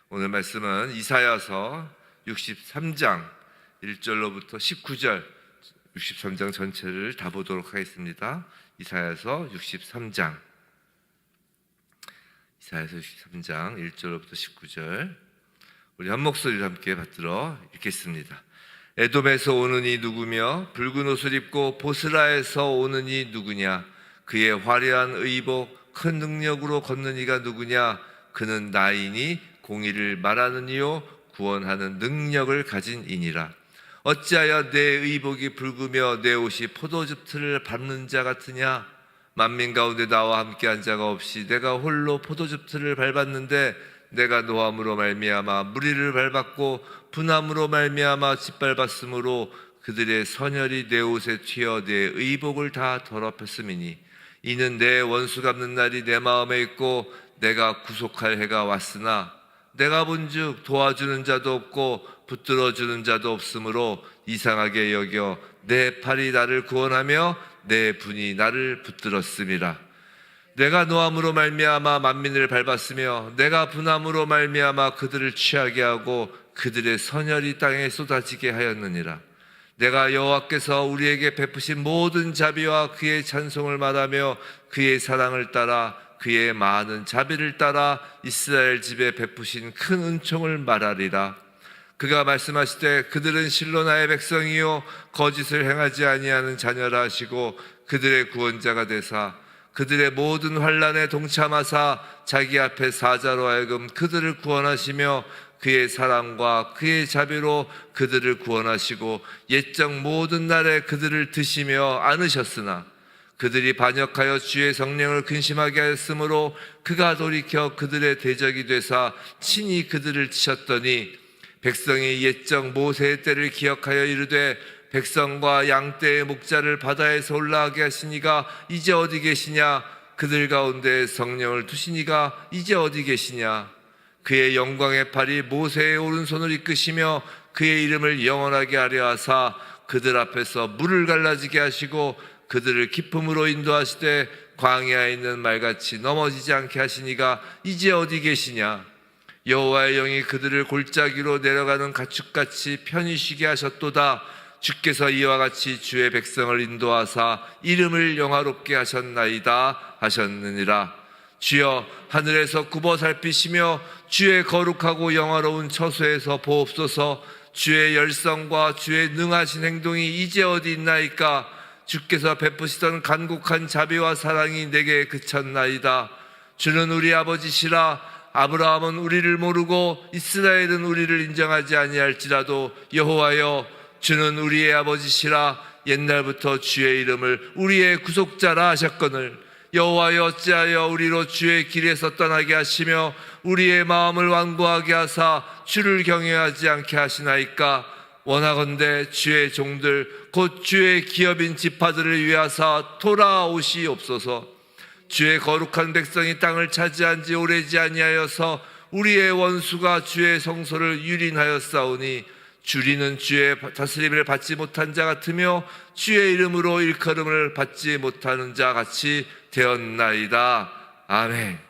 오늘 말씀은 이사야서 63장 1절로부터 19절 63장 전체를 다 보도록 하겠습니다. 이사야서 63장 1절로부터 19절 우리 한 목소리로 함께 받들어 읽겠습니다. 에돔에서 오는 이 누구며 붉은 옷을 입고 보스라에서 오는 이 누구냐? 그의 화려한 의복 큰 능력으로 걷는 이가 누구냐? 그는 나이니 공의를 말하는 이요 구원하는 능력을 가진 이니라. 어찌하여 내 의복이 붉으며 내 옷이 포도즙 틀을 밟는 자 같으냐? 만민 가운데 나와 함께한 자가 없이 내가 홀로 포도즙 틀을 밟았는데 내가 노함으로 말미암아 무리를 밟았고 분함으로 말미암아 짓밟았으므로 그들의 선혈이 내 옷에 튀어 내 의복을 다 더럽혔음이니 이는 내 원수 갚는 날이 내 마음에 있고 내가 구속할 해가 왔으나 내가 본즉 도와주는 자도 없고 붙들어주는 자도 없으므로 이상하게 여겨 내 팔이 나를 구원하며 내 분이 나를 붙들었음이라. 내가 노함으로 말미암아 만민을 밟았으며 내가 분함으로 말미암아 그들을 취하게 하고 그들의 선혈이 땅에 쏟아지게 하였느니라. 내가 여호와께서 우리에게 베푸신 모든 자비와 그의 찬송을 말하며 그의 사랑을 따라 그의 많은 자비를 따라 이스라엘 집에 베푸신 큰 은총을 말하리라. 그가 말씀하시되 그들은 실로 나의 백성이요 거짓을 행하지 아니하는 자녀라 하시고 그들의 구원자가 되사 그들의 모든 환난에 동참하사 자기 앞에 사자로 하여금 그들을 구원하시며 그의 사랑과 그의 자비로 그들을 구원하시고 옛적 모든 날에 그들을 드시며 안으셨으나 그들이 반역하여 주의 성령을 근심하게 하였으므로 그가 돌이켜 그들의 대적이 되사 친히 그들을 치셨더니 백성이 옛적 모세의 때를 기억하여 이르되 백성과 양떼의 목자를 바다에서 올라가게 하시니가 이제 어디 계시냐? 그들 가운데 성령을 두시니가 이제 어디 계시냐? 그의 영광의 팔이 모세의 오른손을 이끄시며 그의 이름을 영원하게 하려 하사 그들 앞에서 물을 갈라지게 하시고 그들을 기쁨으로 인도하시되 광야에 있는 말같이 넘어지지 않게 하시니가 이제 어디 계시냐? 여호와의 영이 그들을 골짜기로 내려가는 가축같이 편히 쉬게 하셨도다. 주께서 이와 같이 주의 백성을 인도하사 이름을 영화롭게 하셨나이다 하셨느니라. 주여 하늘에서 굽어 살피시며 주의 거룩하고 영화로운 처소에서 보옵소서. 주의 열성과 주의 능하신 행동이 이제 어디 있나이까? 주께서 베푸시던 간곡한 자비와 사랑이 내게 그쳤나이다. 주는 우리 아버지시라. 아브라함은 우리를 모르고 이스라엘은 우리를 인정하지 아니할지라도 여호와여 주는 우리의 아버지시라. 옛날부터 주의 이름을 우리의 구속자라 하셨거늘 여호와여 어찌하여 우리로 주의 길에서 떠나게 하시며 우리의 마음을 완고하게 하사 주를 경외하지 않게 하시나이까? 원하건대 주의 종들 곧 주의 기업인 지파들을 위하사 돌아오시옵소서. 주의 거룩한 백성이 땅을 차지한 지 오래지 아니하여서 우리의 원수가 주의 성소를 유린하였사오니 주리는 주의 다스림을 받지 못한 자 같으며 주의 이름으로 일컬음을 받지 못하는 자 같이 되었나이다. 아멘.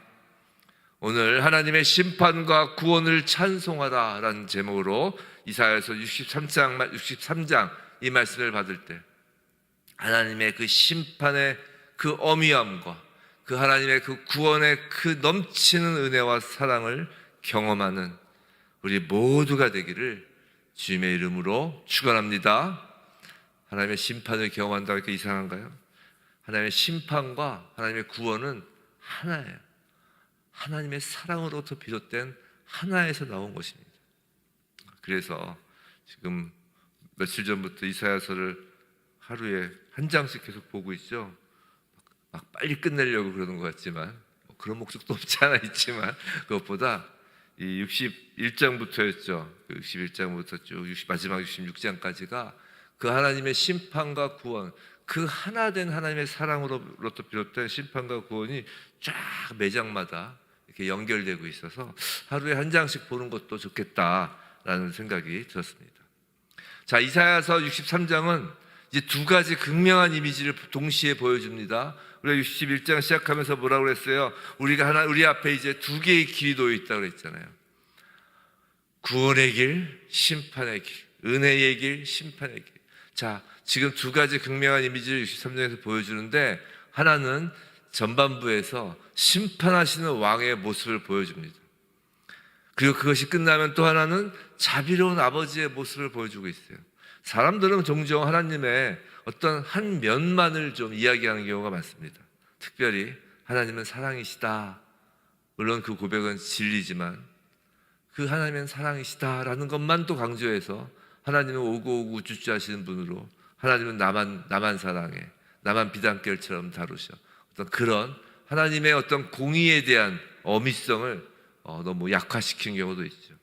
오늘 하나님의 심판과 구원을 찬송하라 라는 제목으로 이사야서 63장 이 말씀을 받을 때 하나님의 그 심판의 그 어미함과 그 하나님의 그 구원의 그 넘치는 은혜와 사랑을 경험하는 우리 모두가 되기를 주님의 이름으로 축원합니다. 하나님의 심판을 경험한다고 하니까 이상한가요? 하나님의 심판과 하나님의 구원은 하나예요. 하나님의 사랑으로부터 비롯된 하나에서 나온 것입니다. 그래서 지금 며칠 전부터 이사야서를 하루에 한 장씩 계속 보고 있죠. 막 빨리 끝내려고 그러는 것 같지만 그런 목적도 없지 않아 있지만 그것보다 이 61장부터였죠. 61장부터 쭉 마지막 66장까지가 그 하나님의 심판과 구원, 그 하나된 하나님의 사랑으로부터 비롯된 심판과 구원이 쫙 매장마다 이렇게 연결되고 있어서 하루에 한 장씩 보는 것도 좋겠다라는 생각이 들었습니다. 자, 이사야서 63장은 이제 두 가지 극명한 이미지를 동시에 보여줍니다. 우리가 61장 시작하면서 뭐라고 그랬어요? 우리 앞에 이제 두 개의 길이 놓여 있다고 그랬잖아요. 구원의 길, 심판의 길, 은혜의 길, 심판의 길. 자, 지금 두 가지 극명한 이미지를 63장에서 보여주는데, 하나는 전반부에서 심판하시는 왕의 모습을 보여줍니다. 그리고 그것이 끝나면 또 하나는 자비로운 아버지의 모습을 보여주고 있어요. 사람들은 종종 하나님의 어떤 한 면만을 좀 이야기하는 경우가 많습니다. 특별히 하나님은 사랑이시다. 물론 그 고백은 진리지만 그 하나님은 사랑이시다라는 것만 또 강조해서 하나님은 오고 주주하시는 분으로, 하나님은 나만 사랑해, 나만 비단결처럼 다루셔, 어떤 그런 하나님의 어떤 공의에 대한 어미성을 너무 약화시킨 경우도 있죠.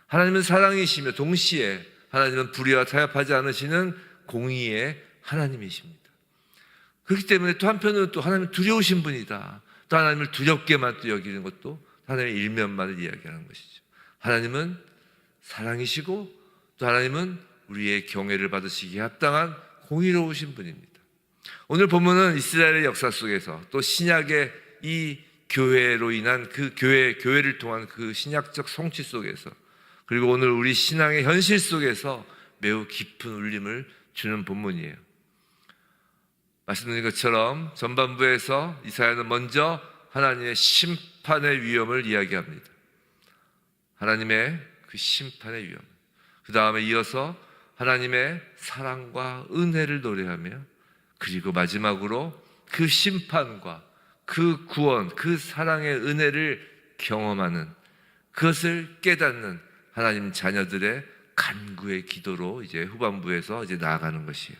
하나님은 사랑이시며 동시에 하나님은 불의와 타협하지 않으시는 공의의 하나님이십니다. 그렇기 때문에 또 한편으로는 또 하나님은 두려우신 분이다, 또 하나님을 두렵게만 또 여기는 것도 하나님의 일면만을 이야기하는 것이죠. 하나님은 사랑이시고 또 하나님은 우리의 경외를 받으시기에 합당한 공의로우신 분입니다. 오늘 본문은 이스라엘의 역사 속에서 또 신약의 이 교회로 인한 그 교회를 통한 그 신약적 성취 속에서, 그리고 오늘 우리 신앙의 현실 속에서 매우 깊은 울림을 주는 본문이에요. 말씀드린 것처럼 전반부에서 이사야는 먼저 하나님의 심판의 위험을 이야기합니다. 하나님의 그 심판의 위험. 그 다음에 이어서 하나님의 사랑과 은혜를 노래하며, 그리고 마지막으로 그 심판과 그 구원, 그 사랑의 은혜를 경험하는, 그것을 깨닫는 하나님 자녀들의 간구의 기도로 이제 후반부에서 이제 나아가는 것이에요.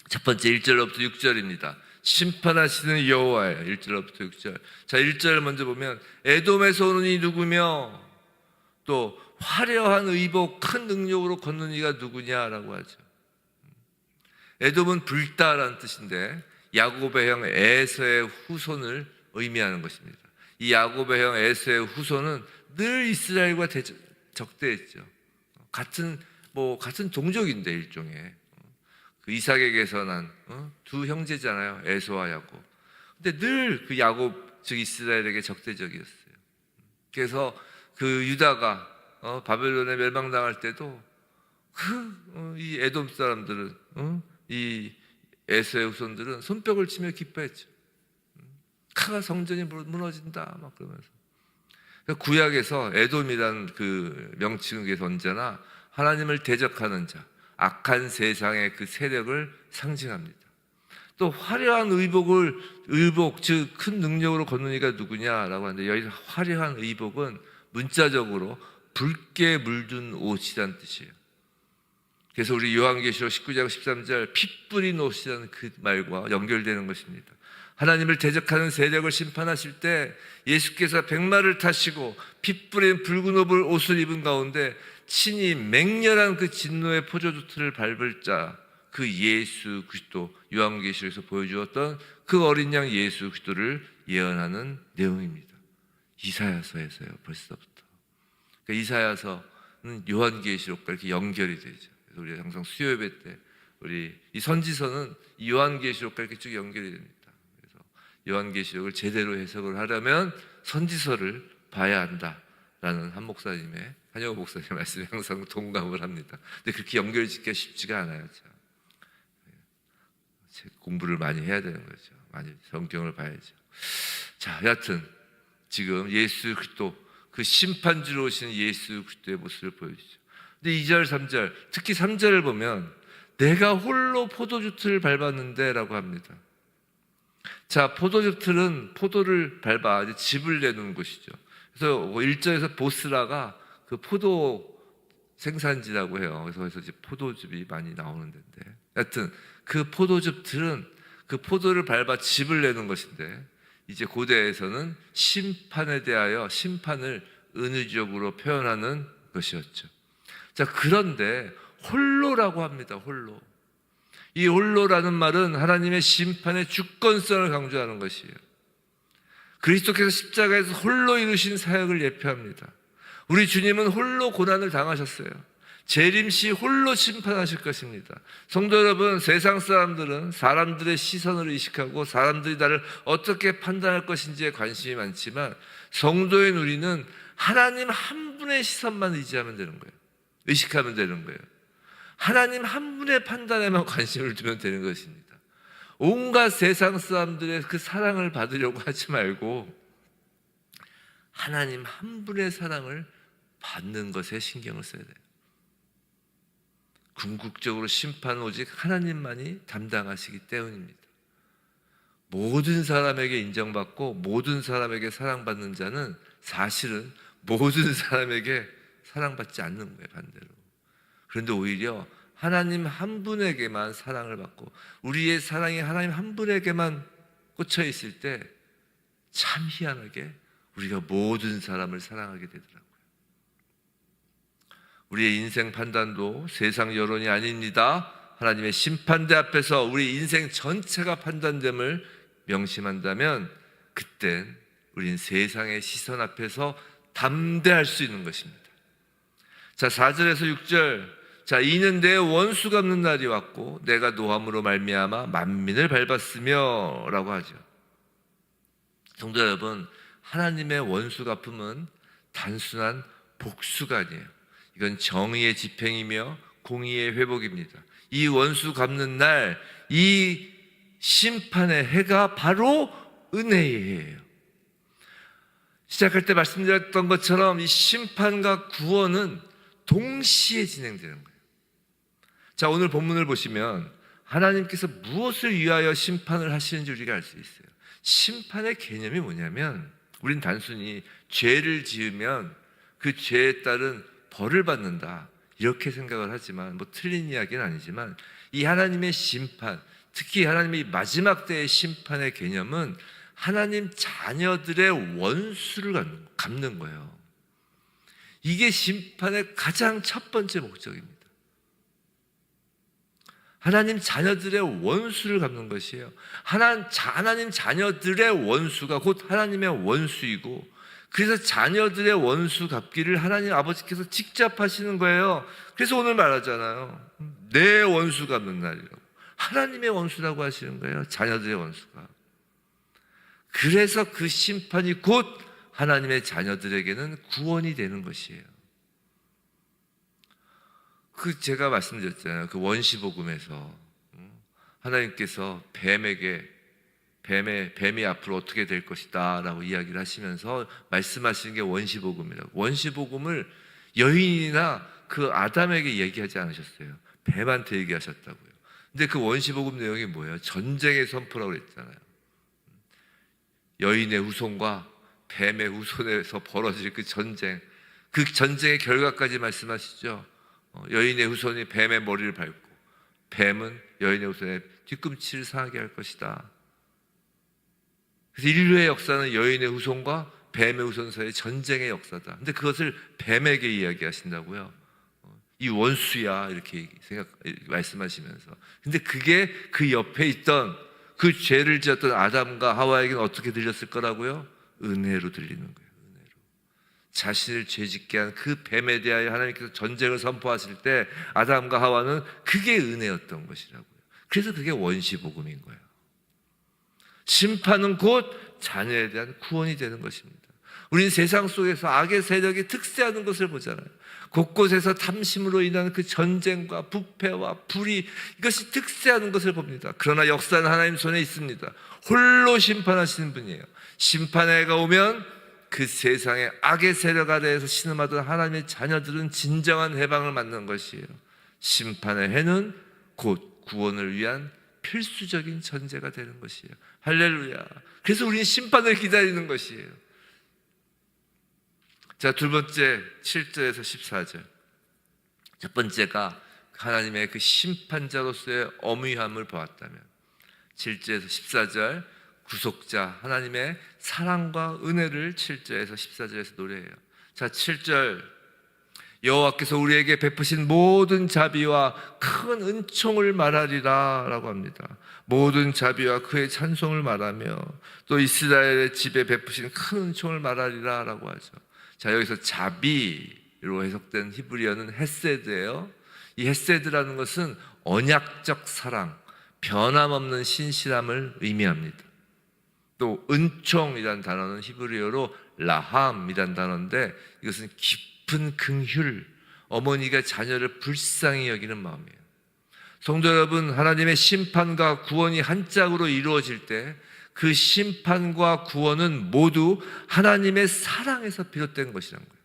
첫 번째 1절부터 6절입니다. 심판하시는 여호와예요. 1절부터 6절. 자, 1절 먼저 보면 에돔에서 오는 이 누구며 또 화려한 의복 큰 능력으로 걷는 이가 누구냐라고 하죠. 에돔은 불다라는 뜻인데 야곱의 형 에서의 후손을 의미하는 것입니다. 이 야곱의 형 에서의 후손은 늘 이스라엘과 적대했죠. 같은 종족인데 일종의 그 이삭에게서 난 두 형제잖아요. 에서와 야곱. 근데 늘 그 야곱 즉 이스라엘에게 적대적이었어요. 그래서 그 유다가 바벨론에 멸망당할 때도 이 에돔 사람들은 이 에서의 후손들은 손뼉을 치며 기뻐했죠. 카가 성전이 무너진다 막 그러면서. 구약에서 에돔이라는 그 명칭에서 언제나 하나님을 대적하는 자, 악한 세상의 그 세력을 상징합니다. 또 화려한 의복 즉 큰 능력으로 걷는 이가 누구냐라고 하는데, 여기서 화려한 의복은 문자적으로 붉게 물든 옷이라는 뜻이에요. 그래서 우리 요한계시록 19장 13절 피 뿌린 옷이라는 그 말과 연결되는 것입니다. 하나님을 대적하는 세력을 심판하실 때 예수께서 백마를 타시고 피 뿌린 붉은 옷을 입은 가운데 친히 맹렬한 그 진노의 포도주틀을 밟을 자, 그 예수 그리스도, 요한계시록에서 보여주었던 그 어린 양 예수 그리스도를 예언하는 내용입니다. 이사야서에서요, 벌써부터. 그러니까 이사야서는 요한계시록과 이렇게 연결이 되죠. 그래서 우리 항상 수요예배 때 우리 이 선지서는 이 요한계시록과 이렇게 쭉 연결이 됩니다. 그래서 요한계시록을 제대로 해석을 하려면 선지서를 봐야 한다라는 한영호 목사님의 말씀에 항상 동감을 합니다. 근데 그렇게 연결짓기가 쉽지가 않아요. 공부를 많이 해야 되는 거죠. 많이 성경을 봐야죠. 자, 여하튼 지금 예수 그리스도, 그 심판주로 오시는 예수 그리스도의 모습을 보여주죠. 근데 2절, 3절, 특히 3절을 보면 내가 홀로 포도주틀을 밟았는데 라고 합니다. 자, 포도주틀은 포도를 밟아 이제 즙을 내는 곳이죠. 그래서 1절에서 보스라가 그 포도 생산지라고 해요. 그래서 거기서 이제 포도즙이 많이 나오는 데인데, 하여튼 그 포도즙들은 그 포도를 밟아 즙을 내는 것인데, 이제 고대에서는 심판에 대하여 심판을 은유적으로 표현하는 것이었죠. 자, 그런데 홀로라고 합니다. 홀로. 이 홀로라는 말은 하나님의 심판의 주권성을 강조하는 것이에요. 그리스도께서 십자가에서 홀로 이루신 사역을 예표합니다. 우리 주님은 홀로 고난을 당하셨어요. 재림 시 홀로 심판하실 것입니다. 성도 여러분, 세상 사람들은 사람들의 시선을 의식하고 사람들이 나를 어떻게 판단할 것인지에 관심이 많지만, 성도인 우리는 하나님 한 분의 시선만 의지하면 되는 거예요. 의식하면 되는 거예요. 하나님 한 분의 판단에만 관심을 두면 되는 것입니다. 온갖 세상 사람들의 그 사랑을 받으려고 하지 말고 하나님 한 분의 사랑을 받는 것에 신경을 써야 돼요. 궁극적으로 심판은 오직 하나님만이 담당하시기 때문입니다. 모든 사람에게 인정받고 모든 사람에게 사랑받는 자는 사실은 모든 사람에게 사랑받지 않는 거예요, 반대로. 그런데 오히려 하나님 한 분에게만 사랑을 받고 우리의 사랑이 하나님 한 분에게만 꽂혀 있을 때 참 희한하게 우리가 모든 사람을 사랑하게 되더라고요. 우리의 인생 판단도 세상 여론이 아닙니다. 하나님의 심판대 앞에서 우리 인생 전체가 판단됨을 명심한다면 그땐 우린 세상의 시선 앞에서 담대할 수 있는 것입니다. 자, 4절에서 6절. 자, 이는 내 원수 갚는 날이 왔고 내가 노함으로 말미암아 만민을 밟았으며 라고 하죠. 성도 여러분, 하나님의 원수 갚음은 단순한 복수가 아니에요. 이건 정의의 집행이며 공의의 회복입니다. 이 원수 갚는 날, 이 심판의 해가 바로 은혜의 해예요. 시작할 때 말씀드렸던 것처럼 이 심판과 구원은 동시에 진행되는 거예요. 자, 오늘 본문을 보시면 하나님께서 무엇을 위하여 심판을 하시는지 우리가 알 수 있어요. 심판의 개념이 뭐냐면 우린 단순히 죄를 지으면 그 죄에 따른 벌을 받는다 이렇게 생각을 하지만 뭐 틀린 이야기는 아니지만 이 하나님의 심판, 특히 하나님의 마지막 때의 심판의 개념은 하나님 자녀들의 원수를 갚는 거예요. 이게 심판의 가장 첫 번째 목적입니다. 하나님 자녀들의 원수를 갚는 것이에요. 하나님 자녀들의 원수가 곧 하나님의 원수이고, 그래서 자녀들의 원수 갚기를 하나님 아버지께서 직접 하시는 거예요. 그래서 오늘 말하잖아요. 내 원수 갚는 날이라고. 하나님의 원수라고 하시는 거예요. 자녀들의 원수가. 그래서 그 심판이 곧 하나님의 자녀들에게는 구원이 되는 것이에요. 제가 말씀드렸잖아요. 그 원시복음에서 하나님께서 뱀이 앞으로 어떻게 될 것이다 라고 이야기를 하시면서 말씀하시는 게 원시복음이라고. 원시복음을 여인이나 그 아담에게 얘기하지 않으셨어요. 뱀한테 얘기하셨다고요. 근데 그 원시복음 내용이 뭐예요? 전쟁의 선포라고 그랬잖아요. 여인의 후손과 뱀의 후손에서 벌어질 그 전쟁의 결과까지 말씀하시죠. 여인의 후손이 뱀의 머리를 밟고 뱀은 여인의 후손의 뒤꿈치를 상하게 할 것이다. 그래서 인류의 역사는 여인의 후손과 뱀의 후손 사이의 전쟁의 역사다. 근데 그것을 뱀에게 이야기하신다고요. 이 원수야 이렇게 말씀하시면서. 근데 그게 그 옆에 있던 그 죄를 지었던 아담과 하와에게는 어떻게 들렸을 거라고요? 은혜로 들리는 거예요. 은혜로. 자신을 죄짓게 한 그 뱀에 대하여 하나님께서 전쟁을 선포하실 때 아담과 하와는 그게 은혜였던 것이라고요. 그래서 그게 원시복음인 거예요. 심판은 곧 자녀에 대한 구원이 되는 것입니다. 우리는 세상 속에서 악의 세력이 특세하는 것을 보잖아요. 곳곳에서 탐심으로 인한 그 전쟁과 부패와 불의, 이것이 특세하는 것을 봅니다. 그러나 역사는 하나님 손에 있습니다. 홀로 심판하시는 분이에요. 심판의 해가 오면 그 세상의 악의 세력 아래에서 신음하던 하나님의 자녀들은 진정한 해방을 맞는 것이에요. 심판의 해는 곧 구원을 위한 필수적인 전제가 되는 것이에요. 할렐루야. 그래서 우리는 심판을 기다리는 것이에요. 자, 두 번째 7절에서 14절. 첫 번째가 하나님의 그 심판자로서의 엄위함을 보았다면, 7절에서 14절 구속자 하나님의 사랑과 은혜를 7절에서 14절에서 노래해요. 자, 7절 여호와께서 우리에게 베푸신 모든 자비와 큰 은총을 말하리라 라고 합니다. 모든 자비와 그의 찬송을 말하며 또 이스라엘의 집에 베푸신 큰 은총을 말하리라 라고 하죠. 자, 여기서 자비로 해석된 히브리어는 헤세드예요. 이 헤세드라는 것은 언약적 사랑, 변함없는 신실함을 의미합니다. 또 은총이라는 단어는 히브리어로 라함이란 단어인데 이것은 깊은 긍휼, 어머니가 자녀를 불쌍히 여기는 마음이에요. 성도 여러분, 하나님의 심판과 구원이 한 짝으로 이루어질 때 그 심판과 구원은 모두 하나님의 사랑에서 비롯된 것이라는 거예요.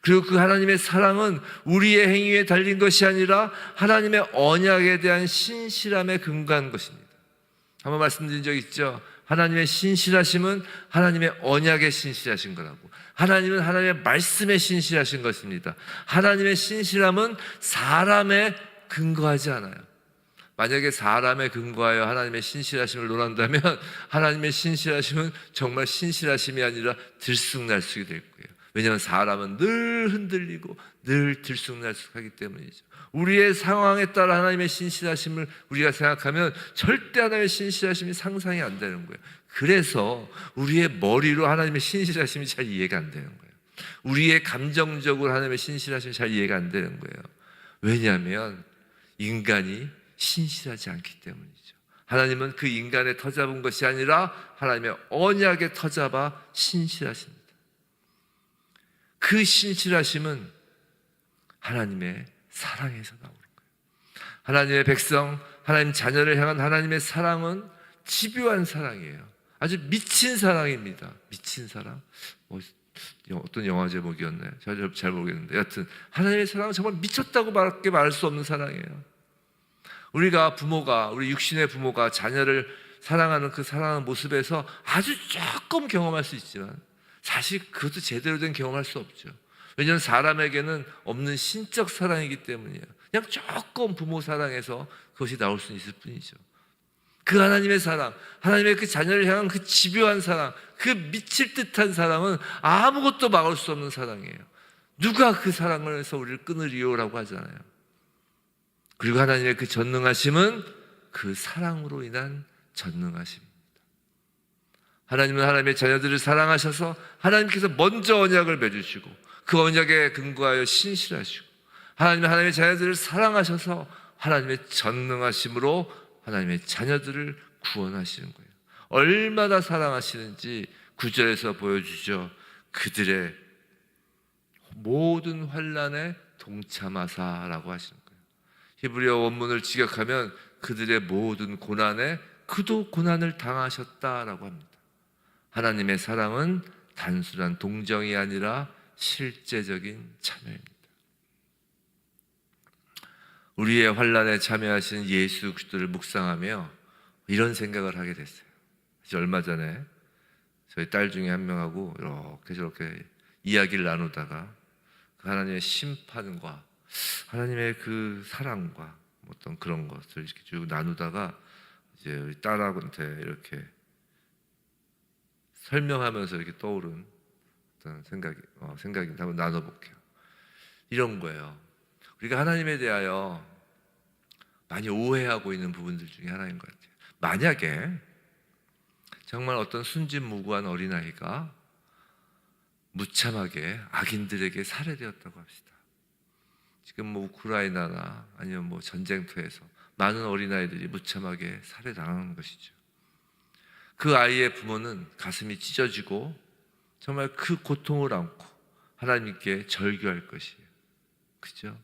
그리고 그 하나님의 사랑은 우리의 행위에 달린 것이 아니라 하나님의 언약에 대한 신실함에 근거한 것입니다. 한번 말씀드린 적 있죠? 하나님의 신실하심은 하나님의 언약에 신실하신 거라고. 하나님은 하나님의 말씀에 신실하신 것입니다. 하나님의 신실함은 사람에 근거하지 않아요. 만약에 사람에 근거하여 하나님의 신실하심을 논한다면 하나님의 신실하심은 정말 신실하심이 아니라 들쑥날쑥이 될 거예요. 왜냐하면 사람은 늘 흔들리고 늘 들쑥날쑥하기 때문이죠. 우리의 상황에 따라 하나님의 신실하심을 우리가 생각하면 절대 하나님의 신실하심이 상상이 안 되는 거예요. 그래서 우리의 머리로 하나님의 신실하심이 잘 이해가 안 되는 거예요. 우리의 감정적으로 하나님의 신실하심이 잘 이해가 안 되는 거예요. 왜냐하면 인간이 신실하지 않기 때문이죠. 하나님은 그 인간의 터잡은 것이 아니라 하나님의 언약에 터잡아 신실하십니다. 그 신실하심은 하나님의 사랑에서 나오는 거예요. 하나님의 백성, 하나님 자녀를 향한 하나님의 사랑은 집요한 사랑이에요. 아주 미친 사랑입니다. 미친 사랑. 어떤 영화 제목이었나요? 잘 모르겠는데 여하튼 하나님의 사랑은 정말 미쳤다고 말할 수 없는 사랑이에요. 우리가 부모가, 우리 육신의 부모가 자녀를 사랑하는 그 사랑하는 모습에서 아주 조금 경험할 수 있지만 사실 그것도 제대로 된 경험할 수 없죠. 왜냐하면 사람에게는 없는 신적 사랑이기 때문이에요. 그냥 조금 부모 사랑에서 그것이 나올 수 있을 뿐이죠. 그 하나님의 사랑, 하나님의 그 자녀를 향한 그 집요한 사랑, 그 미칠 듯한 사랑은 아무것도 막을 수 없는 사랑이에요. 누가 그 사랑을 해서 우리를 끊으리요라고 하잖아요. 그리고 하나님의 그 전능하심은 그 사랑으로 인한 전능하심입니다. 하나님은 하나님의 자녀들을 사랑하셔서 하나님께서 먼저 언약을 맺으시고 그 언약에 근거하여 신실하시고 하나님은 하나님의 자녀들을 사랑하셔서 하나님의 전능하심으로 하나님의 자녀들을 구원하시는 거예요. 얼마나 사랑하시는지 9절에서 보여주죠. 그들의 모든 환난에 동참하사라고 하시는 거예요. 히브리어 원문을 직역하면 그들의 모든 고난에 그도 고난을 당하셨다라고 합니다. 하나님의 사랑은 단순한 동정이 아니라 실제적인 참여입니다. 우리의 환난에 참여하신 예수 그리스도를 묵상하며 이런 생각을 하게 됐어요. 얼마 전에 저희 딸 중에 한 명하고 이렇게 저렇게 이야기를 나누다가 그 하나님의 심판과 하나님의 그 사랑과 어떤 그런 것을 이렇게 쭉 나누다가 이제 우리 딸하고한테 이렇게 설명하면서 이렇게 떠오른 어떤 생각이 한번 나눠볼게요. 이런 거예요. 우리가 하나님에 대하여 많이 오해하고 있는 부분들 중에 하나인 것 같아요. 만약에 정말 어떤 순진무구한 어린아이가 무참하게 악인들에게 살해되었다고 합시다. 지금 우크라이나나 아니면 전쟁터에서 많은 어린아이들이 무참하게 살해당하는 것이죠. 그 아이의 부모는 가슴이 찢어지고 정말 그 고통을 안고 하나님께 절규할 것이에요. 그죠?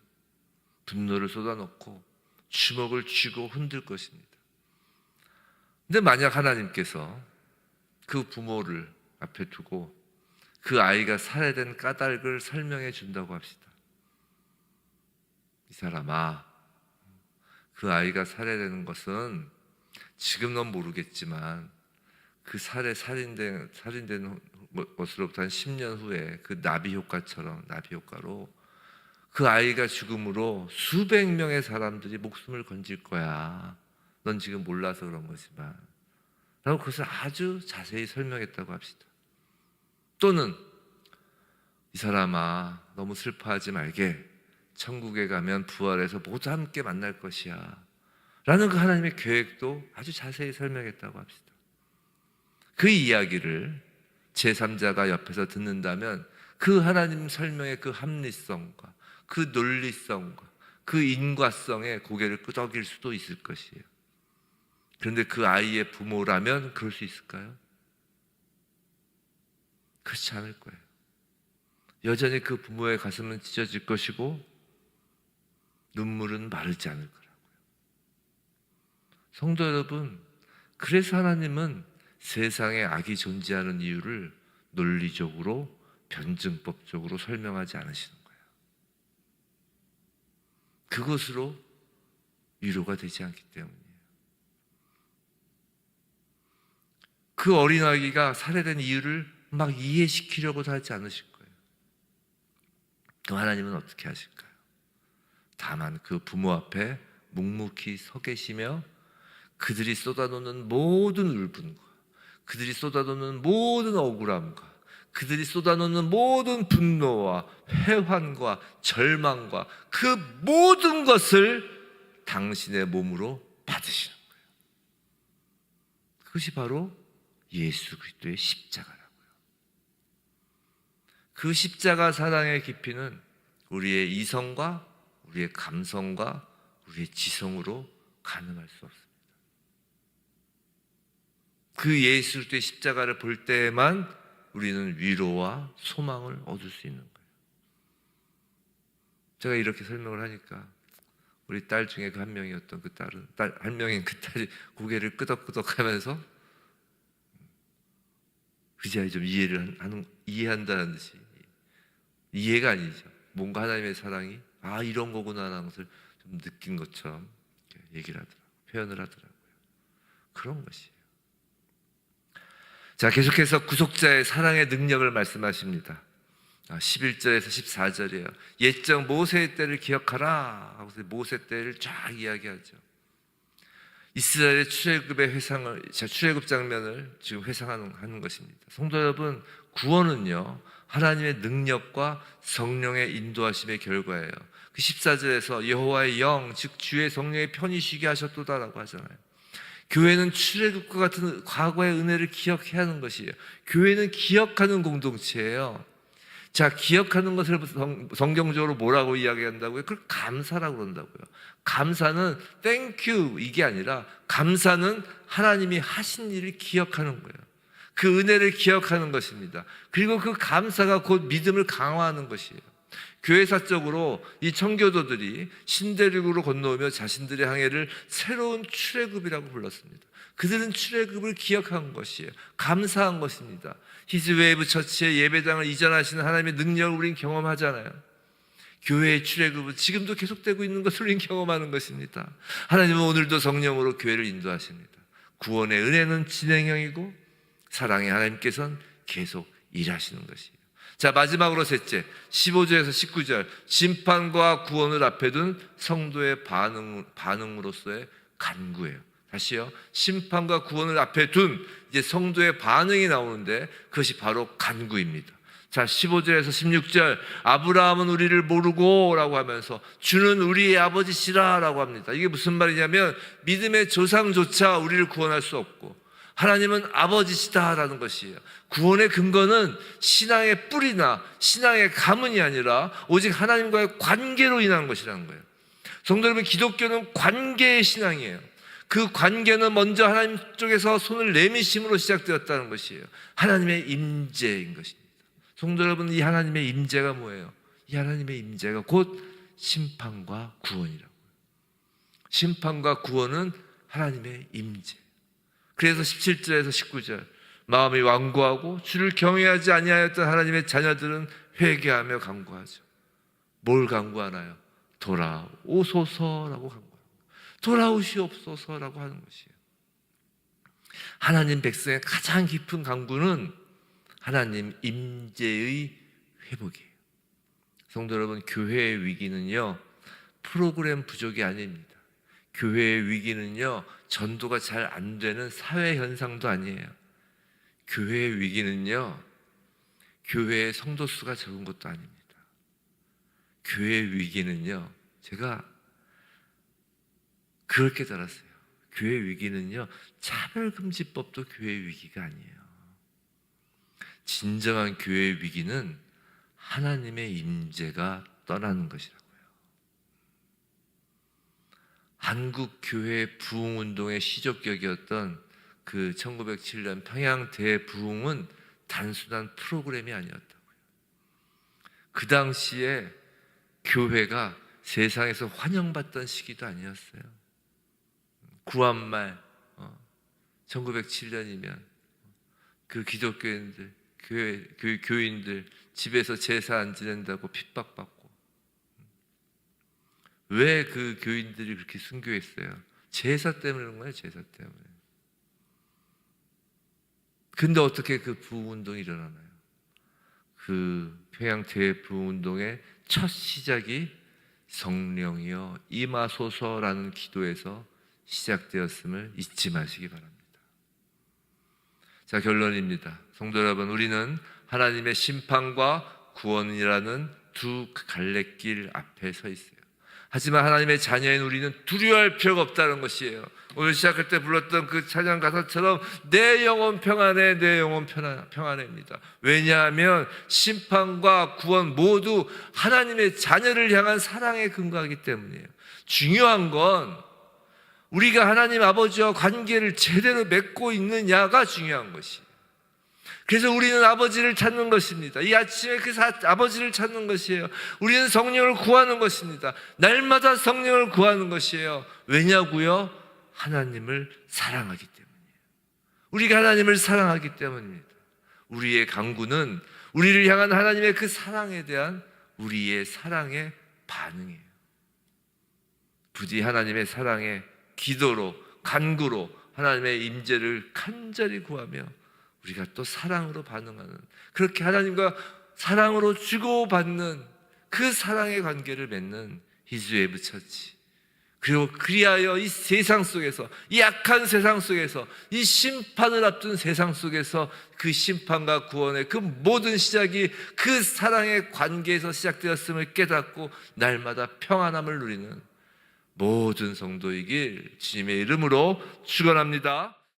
분노를 쏟아놓고 주먹을 쥐고 흔들 것입니다. 근데 만약 하나님께서 그 부모를 앞에 두고 그 아이가 살해된 까닭을 설명해 준다고 합시다. 이 사람아, 그 아이가 살해되는 것은 지금 넌 모르겠지만 그 살인된 것으로부터 한 10년 후에 그 나비 효과로 그 아이가 죽음으로 수백 명의 사람들이 목숨을 건질 거야. 넌 지금 몰라서 그런 거지만 라고 그것을 아주 자세히 설명했다고 합시다. 또는 이 사람아, 너무 슬퍼하지 말게. 천국에 가면 부활해서 모두 함께 만날 것이야 라는 그 하나님의 계획도 아주 자세히 설명했다고 합시다. 그 이야기를 제3자가 옆에서 듣는다면 그 하나님 설명의 그 합리성과 그 논리성과 그 인과성에 고개를 끄덕일 수도 있을 것이에요. 그런데 그 아이의 부모라면 그럴 수 있을까요? 그렇지 않을 거예요. 여전히 그 부모의 가슴은 찢어질 것이고 눈물은 마르지 않을 거라고요. 성도 여러분, 그래서 하나님은 세상에 악이 존재하는 이유를 논리적으로 변증법적으로 설명하지 않으시는 거예요. 그것으로 위로가 되지 않기 때문이에요. 그 어린아기가 살해된 이유를 막 이해시키려고도 하지 않으실 거예요. 그럼 하나님은 어떻게 하실까요? 다만 그 부모 앞에 묵묵히 서 계시며 그들이 쏟아놓는 모든 울분과 그들이 쏟아놓는 모든 억울함과 그들이 쏟아놓는 모든 분노와 회환과 절망과 그 모든 것을 당신의 몸으로 받으시는 거예요. 그것이 바로 예수 그리스도의 십자가라고요. 그 십자가 사랑의 깊이는 우리의 이성과 우리의 감성과 우리의 지성으로 가늠할 수 없습니다. 그 예수 그리스도의 십자가를 볼 때에만 우리는 위로와 소망을 얻을 수 있는 거예요. 제가 이렇게 설명을 하니까 우리 딸 중에 그 한 명이었던 그 딸은 한 명인 그 딸이 고개를 끄덕끄덕하면서 그제야 좀 이해한다는 듯이, 이해가 아니죠. 뭔가 하나님의 사랑이 이런 거구나라는 것을 좀 느낀 것처럼 얘기를 하더라고요. 표현을 하더라고요. 그런 것이에요. 자, 계속해서 구속자의 사랑의 능력을 말씀하십니다. 11절에서 14절이에요. 옛적 모세의 때를 기억하라 하고서 모세 때를 쫙 이야기하죠. 이스라엘의 출애굽 장면을 지금 회상하는 것입니다. 성도 여러분, 구원은요 하나님의 능력과 성령의 인도하심의 결과예요. 그 14절에서 여호와의 영, 즉 주의 성령의 편히 쉬게 하셨도다라고 하잖아요. 교회는 출애굽과 같은 과거의 은혜를 기억해야 하는 것이에요. 교회는 기억하는 공동체예요. 자, 기억하는 것을 성경적으로 뭐라고 이야기한다고요? 그걸 감사라고 그런다고요. 감사는 thank you 이게 아니라 감사는 하나님이 하신 일을 기억하는 거예요. 그 은혜를 기억하는 것입니다. 그리고 그 감사가 곧 믿음을 강화하는 것이에요. 교회사적으로 이 청교도들이 신대륙으로 건너오며 자신들의 항해를 새로운 출애굽이라고 불렀습니다. 그들은 출애굽을 기억한 것이에요. 감사한 것입니다. 히즈웨이브 처치의 예배당을 이전하시는 하나님의 능력을 우린 경험하잖아요. 교회의 출애굽은 지금도 계속되고 있는 것을 우린 경험하는 것입니다. 하나님은 오늘도 성령으로 교회를 인도하십니다. 구원의 은혜는 진행형이고 사랑의 하나님께서는 계속 일하시는 것이에요. 자, 마지막으로 셋째, 15절에서 19절, 심판과 구원을 앞에 둔 성도의 반응으로서의 간구예요. 다시요, 심판과 구원을 앞에 둔 이제 성도의 반응이 나오는데 그것이 바로 간구입니다. 자, 15절에서 16절, 아브라함은 우리를 모르고 라고 하면서 주는 우리의 아버지시라 라고 합니다. 이게 무슨 말이냐면 믿음의 조상조차 우리를 구원할 수 없고 하나님은 아버지시다라는 것이에요. 구원의 근거는 신앙의 뿌리나 신앙의 가문이 아니라 오직 하나님과의 관계로 인한 것이라는 거예요. 성도 여러분, 기독교는 관계의 신앙이에요. 그 관계는 먼저 하나님 쪽에서 손을 내미심으로 시작되었다는 것이에요. 하나님의 임재인 것입니다. 성도 여러분, 이 하나님의 임재가 뭐예요? 이 하나님의 임재가 곧 심판과 구원이라고요. 심판과 구원은 하나님의 임재. 그래서 17절에서 19절, 마음이 완고하고 주를 경외하지 아니하였던 하나님의 자녀들은 회개하며 간구하죠. 뭘 간구하나요? 돌아오소서라고 간구합니다. 돌아오시옵소서라고 하는 것이에요. 하나님 백성의 가장 깊은 간구는 하나님 임재의 회복이에요. 성도 여러분, 교회의 위기는요 프로그램 부족이 아닙니다. 교회의 위기는요 전도가 잘 안 되는 사회 현상도 아니에요. 교회의 위기는요 교회의 성도 수가 적은 것도 아닙니다. 교회의 위기는요, 제가 그걸 깨달았어요. 교회의 위기는요 차별금지법도 교회의 위기가 아니에요. 진정한 교회의 위기는 하나님의 임재가 떠나는 것이라고요. 한국 교회 부흥운동의 시적격이었던 그 1907년 평양 대부흥은 단순한 프로그램이 아니었다고요. 그 당시에 교회가 세상에서 환영받던 시기도 아니었어요. 구한말 1907년이면 그 기독교인들, 교인들 집에서 제사 안 지낸다고 핍박받고, 왜 그 교인들이 그렇게 순교했어요? 제사 때문에 그런 거예요. 제사 때문에. 근데 어떻게 그 부흥운동이 일어나나요? 그 평양 대부흥운동의 첫 시작이 성령이여 임하소서라는 기도에서 시작되었음을 잊지 마시기 바랍니다. 자, 결론입니다. 성도 여러분, 우리는 하나님의 심판과 구원이라는 두 갈래길 앞에 서 있어요. 하지만 하나님의 자녀인 우리는 두려워할 필요가 없다는 것이에요. 오늘 시작할 때 불렀던 그 찬양 가사처럼 내 영혼 평안해, 내 영혼 평안해입니다. 왜냐하면 심판과 구원 모두 하나님의 자녀를 향한 사랑에 근거하기 때문이에요. 중요한 건 우리가 하나님 아버지와 관계를 제대로 맺고 있느냐가 중요한 것이에요. 그래서 우리는 아버지를 찾는 것입니다. 이 아침에 그 아버지를 찾는 것이에요. 우리는 성령을 구하는 것입니다. 날마다 성령을 구하는 것이에요. 왜냐고요? 하나님을 사랑하기 때문이에요. 우리가 하나님을 사랑하기 때문입니다. 우리의 간구는 우리를 향한 하나님의 그 사랑에 대한 우리의 사랑의 반응이에요. 부디 하나님의 사랑에 기도로, 간구로 하나님의 임재를 간절히 구하며 우리가 또 사랑으로 반응하는, 그렇게 하나님과 사랑으로 주고받는 그 사랑의 관계를 맺는 히즈웨브 처치, 그리고 그리하여 이 세상 속에서, 이 악한 세상 속에서, 이 심판을 앞둔 세상 속에서 그 심판과 구원의 그 모든 시작이 그 사랑의 관계에서 시작되었음을 깨닫고 날마다 평안함을 누리는 모든 성도이길 주님의 이름으로 축원합니다.